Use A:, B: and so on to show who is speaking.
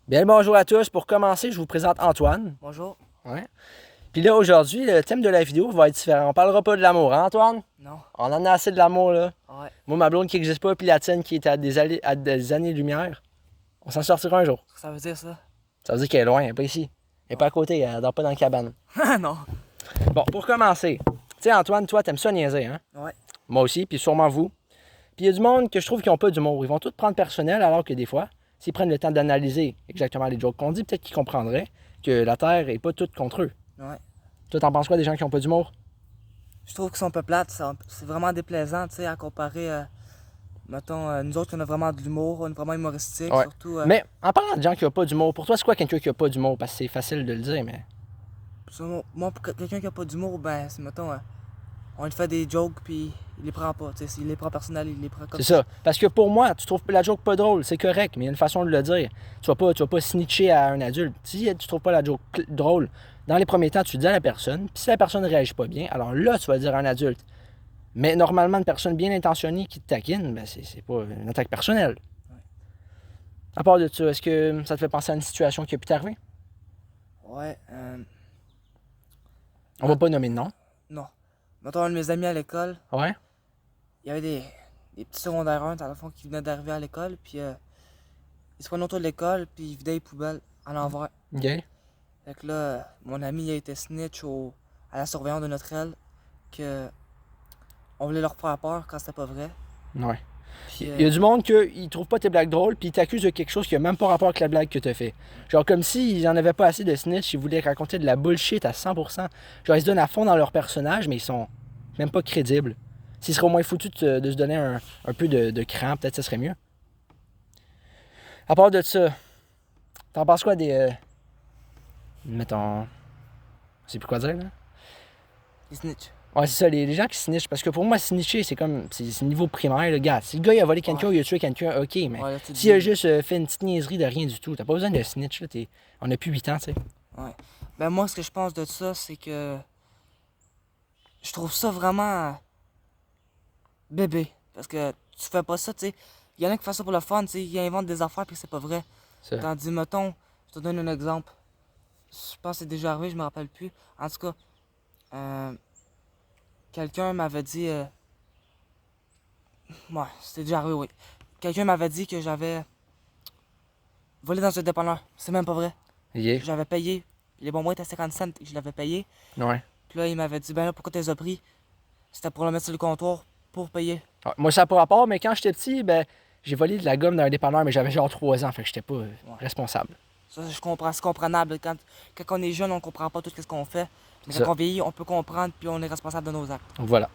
A: Bien le bonjour à tous. Pour commencer, je vous présente Antoine.
B: Bonjour.
A: Ouais. Puis là, aujourd'hui, le thème de la vidéo va être différent. On parlera pas de l'amour, hein, Antoine?
B: Non.
A: On en a assez de l'amour, là.
B: Ouais.
A: Moi, ma blonde qui n'existe pas, puis la tienne qui est à des années-lumière. On s'en sortira un jour.
B: Qu'est-ce que ça veut dire ça?
A: Ça veut dire qu'elle est loin, elle n'est pas ici. Elle n'est pas à côté, elle dort pas dans la cabane.
B: Non.
A: Bon, pour commencer, tu sais, Antoine, toi, t'aimes ça niaiser, hein?
B: Ouais.
A: Moi aussi, puis sûrement vous. Puis il y a du monde que je trouve qui n'ont pas d'humour. Ils vont tout prendre personnel, alors que des fois, s'ils prennent le temps d'analyser exactement les jokes qu'on dit, peut-être qu'ils comprendraient que la Terre n'est pas toute contre eux.
B: Ouais.
A: Toi, t'en penses quoi des gens qui n'ont pas d'humour?
B: Je trouve qu'ils sont un peu plates. C'est vraiment déplaisant, tu sais, à comparer, mettons, nous autres, on a vraiment de l'humour, on est vraiment humoristique,
A: Ouais.
B: surtout.
A: Mais en parlant de gens qui n'ont pas d'humour, pour toi, c'est quoi quelqu'un qui n'a pas d'humour? Parce que c'est facile de le dire, mais.
B: Moi, pour quelqu'un qui a pas d'humour, ben, c'est, mettons, on lui fait des jokes, puis il les prend pas, tu sais. S'il les prend personnel, il les prend comme
A: C'est ça. Parce que pour moi, tu trouves la joke pas drôle, c'est correct, mais il y a une façon de le dire. Tu vas pas snitcher à un adulte. Si tu trouves pas la joke drôle, dans les premiers temps, tu le dis à la personne, puis si la personne ne réagit pas bien, alors là, tu vas le dire à un adulte. Mais normalement, une personne bien intentionnée qui te taquine, ben c'est pas une attaque personnelle.
B: Ouais.
A: À part de ça, est-ce que ça te fait penser à une situation qui a pu t'arriver?
B: Ouais.
A: On va pas nommer de nom.
B: Non. Mettons, un de mes amis à l'école,
A: Ouais?
B: il y avait des petits secondaires 1, dans le fond, qui venaient d'arriver à l'école, puis ils se prenaient autour de l'école, puis ils vidaient les poubelles à l'envers.
A: OK.
B: Fait que là, mon ami il a été snitch à la surveillance de notre aile que on voulait leur faire peur quand c'était pas vrai.
A: Ouais.
B: Puis,
A: Il y a du monde qui trouve pas tes blagues drôles, puis ils t'accusent de quelque chose qui a même pas rapport avec la blague que t'as fait. Genre comme s'ils en avaient pas assez de snitch, ils voulaient raconter de la bullshit à 100%. Genre ils se donnent à fond dans leur personnage, mais ils sont même pas crédibles. S'ils seraient au moins foutus de se donner un peu de cran, peut-être ça serait mieux. À part de ça, t'en penses quoi des... mettons... Je sais plus quoi dire, là?
B: les snitch.
A: Ouais, c'est ça, les gens qui snitchent. Parce que pour moi, snitcher, c'est comme. C'est niveau primaire, le gars. Si le gars il a volé quelqu'un ou il a tué quelqu'un, ok, mais
B: Ouais, là, tu te
A: s'il a
B: dis-
A: juste fait une petite niaiserie de rien du tout, t'as pas besoin de snitch, là. On a plus 8 ans, tu sais.
B: Ouais. Ben moi, ce que je pense de ça, c'est que je trouve ça vraiment bébé. Parce que tu fais pas ça, tu sais. Il y en a qui font ça pour le fun, tu sais. Ils inventent des affaires puis c'est pas vrai.
A: Ça.
B: Tandis, mettons, je te donne un exemple. Je pense que c'est déjà arrivé, je me rappelle plus. En tout cas, quelqu'un m'avait dit. Ouais, c'était déjà arrivé, oui. Quelqu'un m'avait dit que j'avais volé dans un dépanneur. C'est même pas vrai.
A: Yeah.
B: J'avais payé. Les bonbons étaient à 50 cents, je l'avais payé.
A: Ouais.
B: Puis là, il m'avait dit, ben là, pourquoi tu les as pris? C'était pour le mettre sur le comptoir, pour payer.
A: Ah, moi, ça n'a pas rapport, mais quand j'étais petit, ben, j'ai volé de la gomme dans un dépanneur, mais j'avais genre 3 ans, fait que j'étais pas responsable.
B: Ça, je comprends, c'est comprenable. Quand on est jeune, on comprend pas tout ce qu'on fait. Mais
A: Ça.
B: quand on vieillit, on peut comprendre, puis on est responsable de nos actes.
A: Donc voilà.